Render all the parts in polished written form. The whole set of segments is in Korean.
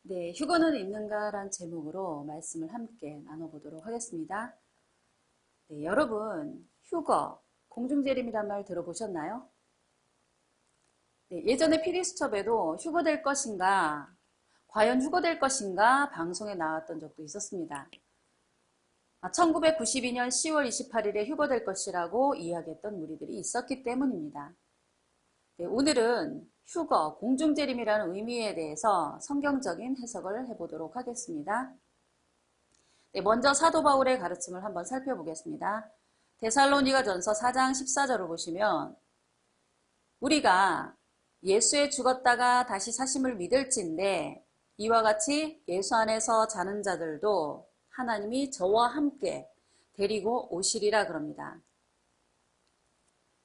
네, 휴거는 있는가란 제목으로 말씀을 함께 나눠보도록 하겠습니다. 네, 여러분, 휴거, 공중재림이란 말 들어보셨나요? 네, 예전에 피디수첩에도 휴거될 것인가, 과연 휴거될 것인가 방송에 나왔던 적도 있었습니다. 1992년 10월 28일에 휴거될 것이라고 이야기했던 무리들이 있었기 때문입니다. 네, 오늘은 휴거, 공중재림이라는 의미에 대해서 성경적인 해석을 해보도록 하겠습니다. 네, 먼저 사도 바울의 가르침을 한번 살펴보겠습니다. 데살로니가전서 4장 14절을 보시면 우리가 예수에 죽었다가 다시 사심을 믿을진데 이와 같이 예수 안에서 자는 자들도 하나님이 저와 함께 데리고 오시리라 그럽니다.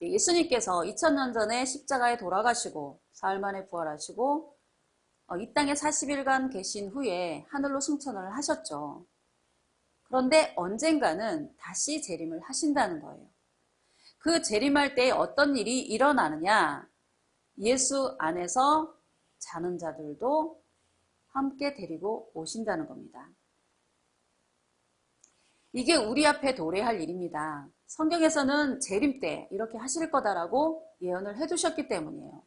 예수님께서 2000년 전에 십자가에 돌아가시고 사흘 만에 부활하시고 이 땅에 40일간 계신 후에 하늘로 승천을 하셨죠. 그런데 언젠가는 다시 재림을 하신다는 거예요. 그 재림할 때 어떤 일이 일어나느냐? 예수 안에서 자는 자들도 함께 데리고 오신다는 겁니다. 이게 우리 앞에 도래할 일입니다. 성경에서는 재림 때 이렇게 하실 거다라고 예언을 해두셨기 때문이에요.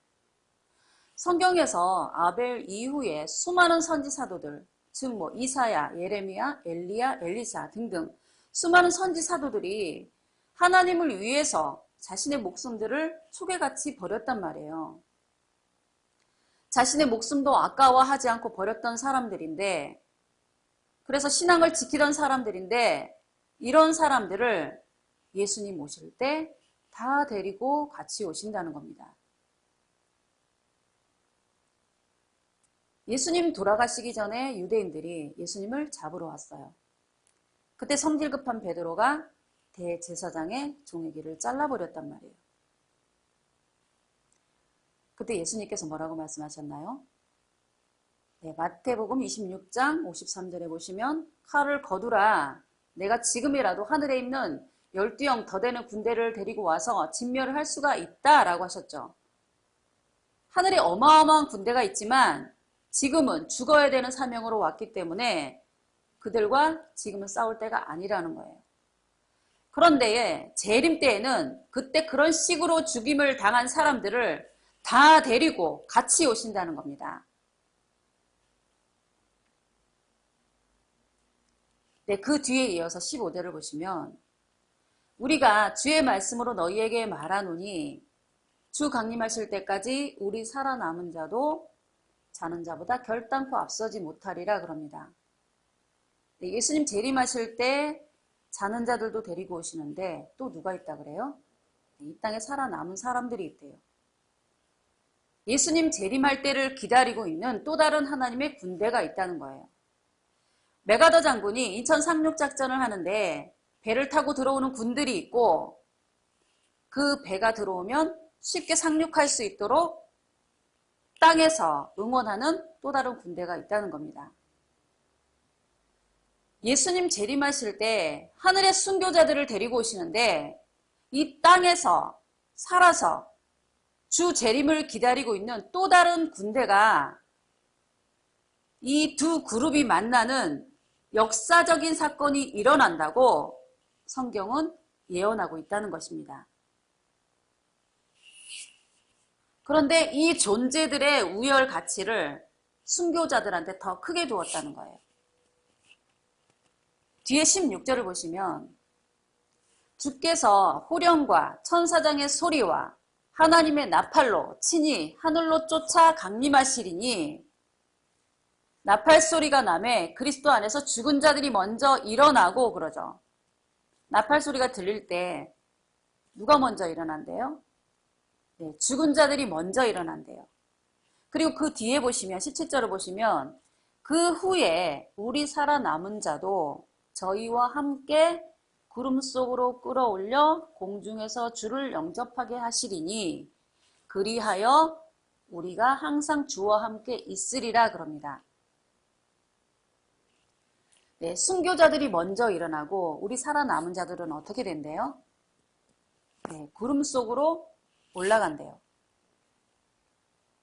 성경에서 아벨 이후에 수많은 선지사도들, 즉 이사야, 예레미야, 엘리야, 엘리사 등등 수많은 선지사도들이 하나님을 위해서 자신의 목숨들을 초계같이 버렸단 말이에요. 자신의 목숨도 아까워하지 않고 버렸던 사람들인데, 그래서 신앙을 지키던 사람들인데 이런 사람들을 예수님 오실 때 다 데리고 같이 오신다는 겁니다. 예수님 돌아가시기 전에 유대인들이 예수님을 잡으러 왔어요. 그때 성질 급한 베드로가 대제사장의 종의 귀를 잘라버렸단 말이에요. 그때 예수님께서 뭐라고 말씀하셨나요? 네, 마태복음 26장 53절에 보시면 칼을 거두라. 내가 지금이라도 하늘에 있는 12영 더 되는 군대를 데리고 와서 진멸을 할 수가 있다라고 하셨죠. 하늘에 어마어마한 군대가 있지만 지금은 죽어야 되는 사명으로 왔기 때문에 그들과 지금은 싸울 때가 아니라는 거예요. 그런데 재림 때에는 그때 그런 식으로 죽임을 당한 사람들을 다 데리고 같이 오신다는 겁니다. 네, 그 뒤에 이어서 15절을 보시면 우리가 주의 말씀으로 너희에게 말하노니 주 강림하실 때까지 우리 살아남은 자도 자는 자보다 결단코 앞서지 못하리라 그럽니다. 네, 예수님 재림하실 때 자는 자들도 데리고 오시는데 또 누가 있다 그래요? 네, 이 땅에 살아남은 사람들이 있대요. 예수님 재림할 때를 기다리고 있는 또 다른 하나님의 군대가 있다는 거예요. 메가더 장군이 인천 상륙 작전을 하는데 배를 타고 들어오는 군들이 있고 그 배가 들어오면 쉽게 상륙할 수 있도록 땅에서 응원하는 또 다른 군대가 있다는 겁니다. 예수님 재림하실 때 하늘의 순교자들을 데리고 오시는데 이 땅에서 살아서 주 재림을 기다리고 있는 또 다른 군대가 이 두 그룹이 만나는 역사적인 사건이 일어난다고 성경은 예언하고 있다는 것입니다. 그런데 이 존재들의 우열 가치를 순교자들한테 더 크게 두었다는 거예요. 뒤에 16절을 보시면 주께서 호령과 천사장의 소리와 하나님의 나팔로 친히 하늘로 쫓아 강림하시리니 나팔 소리가 나매 그리스도 안에서 죽은 자들이 먼저 일어나고 그러죠. 나팔 소리가 들릴 때 누가 먼저 일어난대요? 네, 죽은 자들이 먼저 일어난대요. 그리고 그 뒤에 보시면 17절을 보시면 그 후에 우리 살아남은 자도 저희와 함께 구름 속으로 끌어올려 공중에서 주를 영접하게 하시리니 그리하여 우리가 항상 주와 함께 있으리라 그럽니다. 네, 순교자들이 먼저 일어나고 우리 살아남은 자들은 어떻게 된대요? 네, 구름 속으로 올라간대요.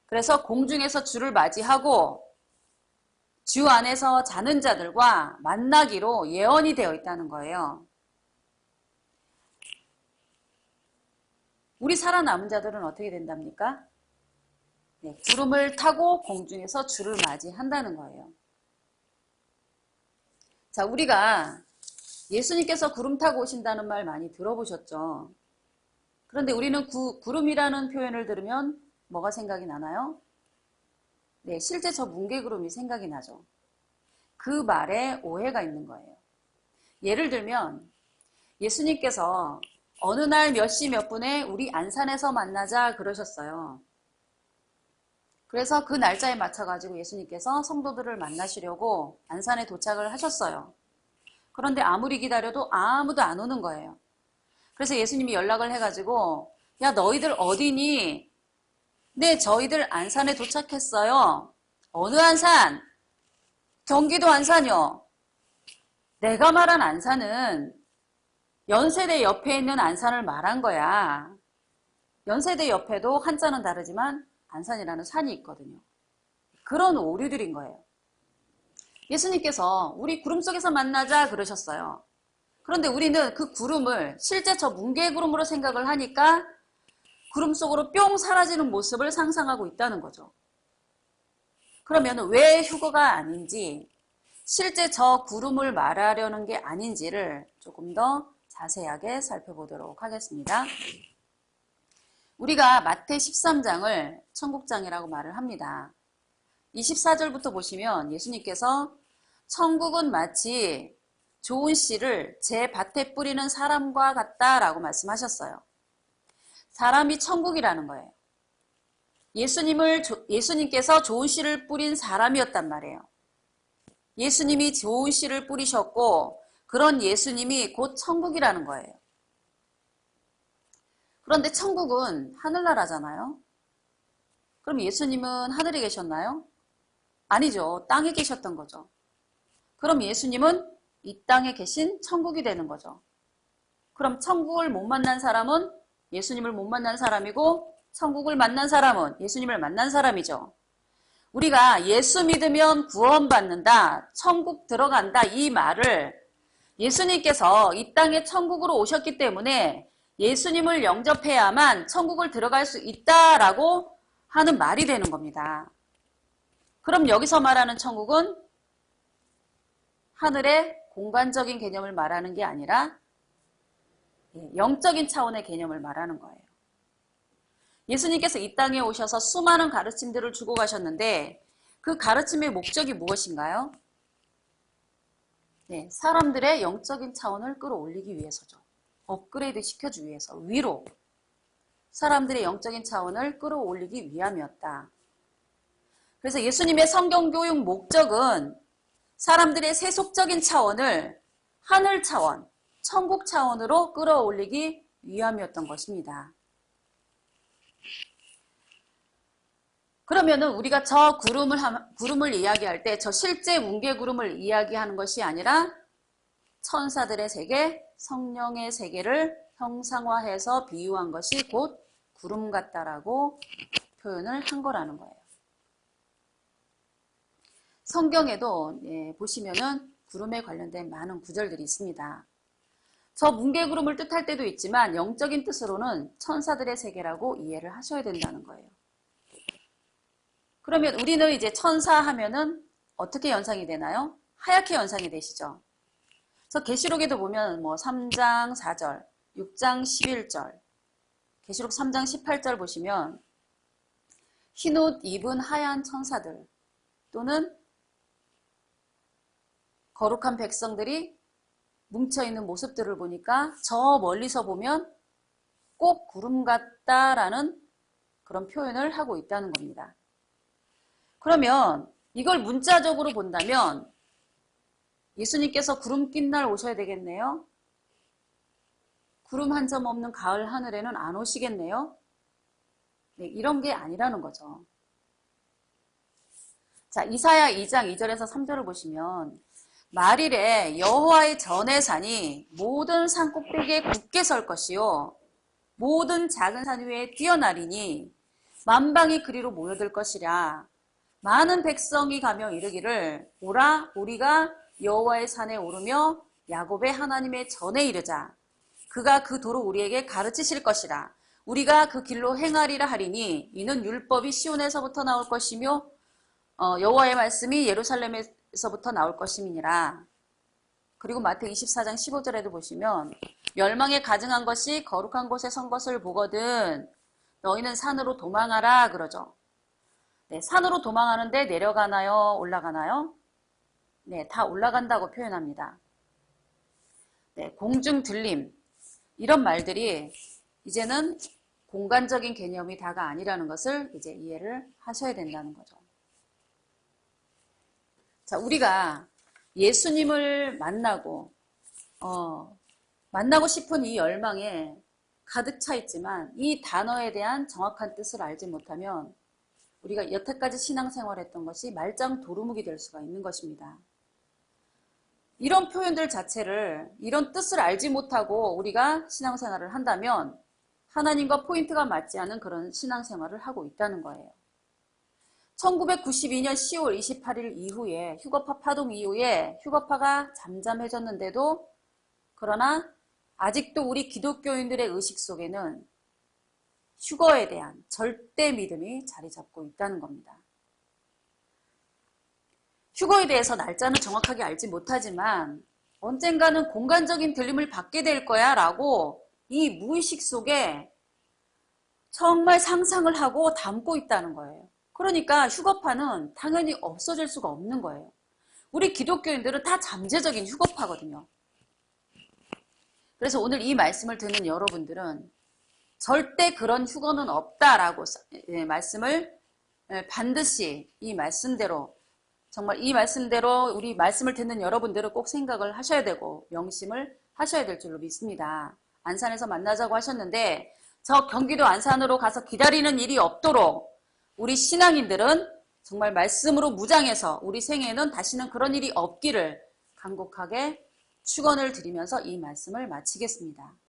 그래서 공중에서 주를 맞이하고 주 안에서 자는 자들과 만나기로 예언이 되어 있다는 거예요. 우리 살아남은 자들은 어떻게 된답니까? 네, 구름을 타고 공중에서 주를 맞이한다는 거예요. 자, 우리가 예수님께서 구름 타고 오신다는 말 많이 들어보셨죠? 그런데 우리는 구름이라는 표현을 들으면 뭐가 생각이 나나요? 네, 실제 저 뭉게구름이 생각이 나죠. 그 말에 오해가 있는 거예요. 예를 들면 예수님께서 어느 날 몇 시 몇 분에 우리 안산에서 만나자 그러셨어요. 그래서 그 날짜에 맞춰가지고 예수님께서 성도들을 만나시려고 안산에 도착을 하셨어요. 그런데 아무리 기다려도 아무도 안 오는 거예요. 그래서 예수님이 연락을 해가지고 야 너희들 어디니? 네 저희들 안산에 도착했어요. 어느 안산? 경기도 안산이요. 내가 말한 안산은 연세대 옆에 있는 안산을 말한 거야. 연세대 옆에도 한자는 다르지만 안산이라는 산이 있거든요. 그런 오류들인 거예요. 예수님께서 우리 구름 속에서 만나자 그러셨어요. 그런데 우리는 그 구름을 실제 저 뭉게구름으로 생각을 하니까 구름 속으로 뿅 사라지는 모습을 상상하고 있다는 거죠. 그러면 왜 휴거가 아닌지 실제 저 구름을 말하려는 게 아닌지를 조금 더 자세하게 살펴보도록 하겠습니다. 우리가 마태 13장을 천국장이라고 말을 합니다. 24절부터 보시면 예수님께서 천국은 마치 좋은 씨를 제 밭에 뿌리는 사람과 같다라고 말씀하셨어요. 사람이 천국이라는 거예요. 예수님께서 좋은 씨를 뿌린 사람이었단 말이에요. 예수님이 좋은 씨를 뿌리셨고 그런 예수님이 곧 천국이라는 거예요. 그런데 천국은 하늘나라잖아요. 그럼 예수님은 하늘에 계셨나요? 아니죠. 땅에 계셨던 거죠. 그럼 예수님은 이 땅에 계신 천국이 되는 거죠. 그럼 천국을 못 만난 사람은 예수님을 못 만난 사람이고 천국을 만난 사람은 예수님을 만난 사람이죠. 우리가 예수 믿으면 구원받는다, 천국 들어간다 이 말을 예수님께서 이 땅에 천국으로 오셨기 때문에 예수님을 영접해야만 천국을 들어갈 수 있다라고 하는 말이 되는 겁니다. 그럼 여기서 말하는 천국은 하늘의 공간적인 개념을 말하는 게 아니라 영적인 차원의 개념을 말하는 거예요. 예수님께서 이 땅에 오셔서 수많은 가르침들을 주고 가셨는데 그 가르침의 목적이 무엇인가요? 네, 사람들의 영적인 차원을 끌어올리기 위해서죠. 업그레이드 시켜주기 위해서 위로 사람들의 영적인 차원을 끌어올리기 위함이었다. 그래서 예수님의 성경교육 목적은 사람들의 세속적인 차원을 하늘 차원, 천국 차원으로 끌어올리기 위함이었던 것입니다. 그러면은 우리가 저 구름을 이야기할 때 저 실제 뭉게구름을 이야기하는 것이 아니라 천사들의 세계, 성령의 세계를 형상화해서 비유한 것이 곧 구름 같다라고 표현을 한 거라는 거예요. 성경에도 보시면은 구름에 관련된 많은 구절들이 있습니다. 저 뭉게구름을 뜻할 때도 있지만 영적인 뜻으로는 천사들의 세계라고 이해를 하셔야 된다는 거예요. 그러면 우리는 이제 천사 하면은 어떻게 연상이 되나요? 하얗게 연상이 되시죠? 그래서 계시록에도 보면 뭐 3장 4절, 6장 11절, 계시록 3장 18절 보시면 흰옷 입은 하얀 천사들 또는 거룩한 백성들이 뭉쳐있는 모습들을 보니까 저 멀리서 보면 꼭 구름 같다라는 그런 표현을 하고 있다는 겁니다. 그러면 이걸 문자적으로 본다면 예수님께서 구름 낀 날 오셔야 되겠네요. 구름 한 점 없는 가을 하늘에는 안 오시겠네요. 네, 이런 게 아니라는 거죠. 자, 이사야 2장 2절에서 3절을 보시면 말일에 여호와의 전의 산이 모든 산 꼭대기에 굳게 설 것이요 모든 작은 산 위에 뛰어나리니 만방이 그리로 모여들 것이라. 많은 백성이 가며 이르기를 오라 우리가 여호와의 산에 오르며 야곱의 하나님의 전에 이르자. 그가 그 도로 우리에게 가르치실 것이라. 우리가 그 길로 행하리라 하리니 이는 율법이 시온에서부터 나올 것이며 여호와의 말씀이 예루살렘에서부터 나올 것임이니라. 그리고 마태 24장 15절에도 보시면 멸망에 가증한 것이 거룩한 곳에 선 것을 보거든 너희는 산으로 도망하라 그러죠. 네, 산으로 도망하는데 내려가나요? 올라가나요? 네, 다 올라간다고 표현합니다. 네, 공중 들림 이런 말들이 이제는 공간적인 개념이 다가 아니라는 것을 이제 이해를 하셔야 된다는 거죠. 자, 우리가 예수님을 만나고 싶은 이 열망에 가득 차 있지만 이 단어에 대한 정확한 뜻을 알지 못하면 우리가 여태까지 신앙생활했던 것이 말짱 도루묵이 될 수가 있는 것입니다. 이런 표현들 자체를 이런 뜻을 알지 못하고 우리가 신앙생활을 한다면 하나님과 포인트가 맞지 않은 그런 신앙생활을 하고 있다는 거예요. 1992년 10월 28일 이후에 휴거파 파동 이후에 휴거파가 잠잠해졌는데도 그러나 아직도 우리 기독교인들의 의식 속에는 휴거에 대한 절대 믿음이 자리 잡고 있다는 겁니다. 휴거에 대해서 날짜는 정확하게 알지 못하지만 언젠가는 공간적인 들림을 받게 될 거야 라고 이 무의식 속에 정말 상상을 하고 담고 있다는 거예요. 그러니까 휴거파는 당연히 없어질 수가 없는 거예요. 우리 기독교인들은 다 잠재적인 휴거파거든요. 그래서 오늘 이 말씀을 듣는 여러분들은 절대 그런 휴거는 없다라고 말씀을 반드시 이 말씀대로 정말 이 말씀대로 우리 말씀을 듣는 여러분들은 꼭 생각을 하셔야 되고 명심을 하셔야 될 줄로 믿습니다. 안산에서 만나자고 하셨는데 저 경기도 안산으로 가서 기다리는 일이 없도록 우리 신앙인들은 정말 말씀으로 무장해서 우리 생애에는 다시는 그런 일이 없기를 간곡하게 축원을 드리면서 이 말씀을 마치겠습니다.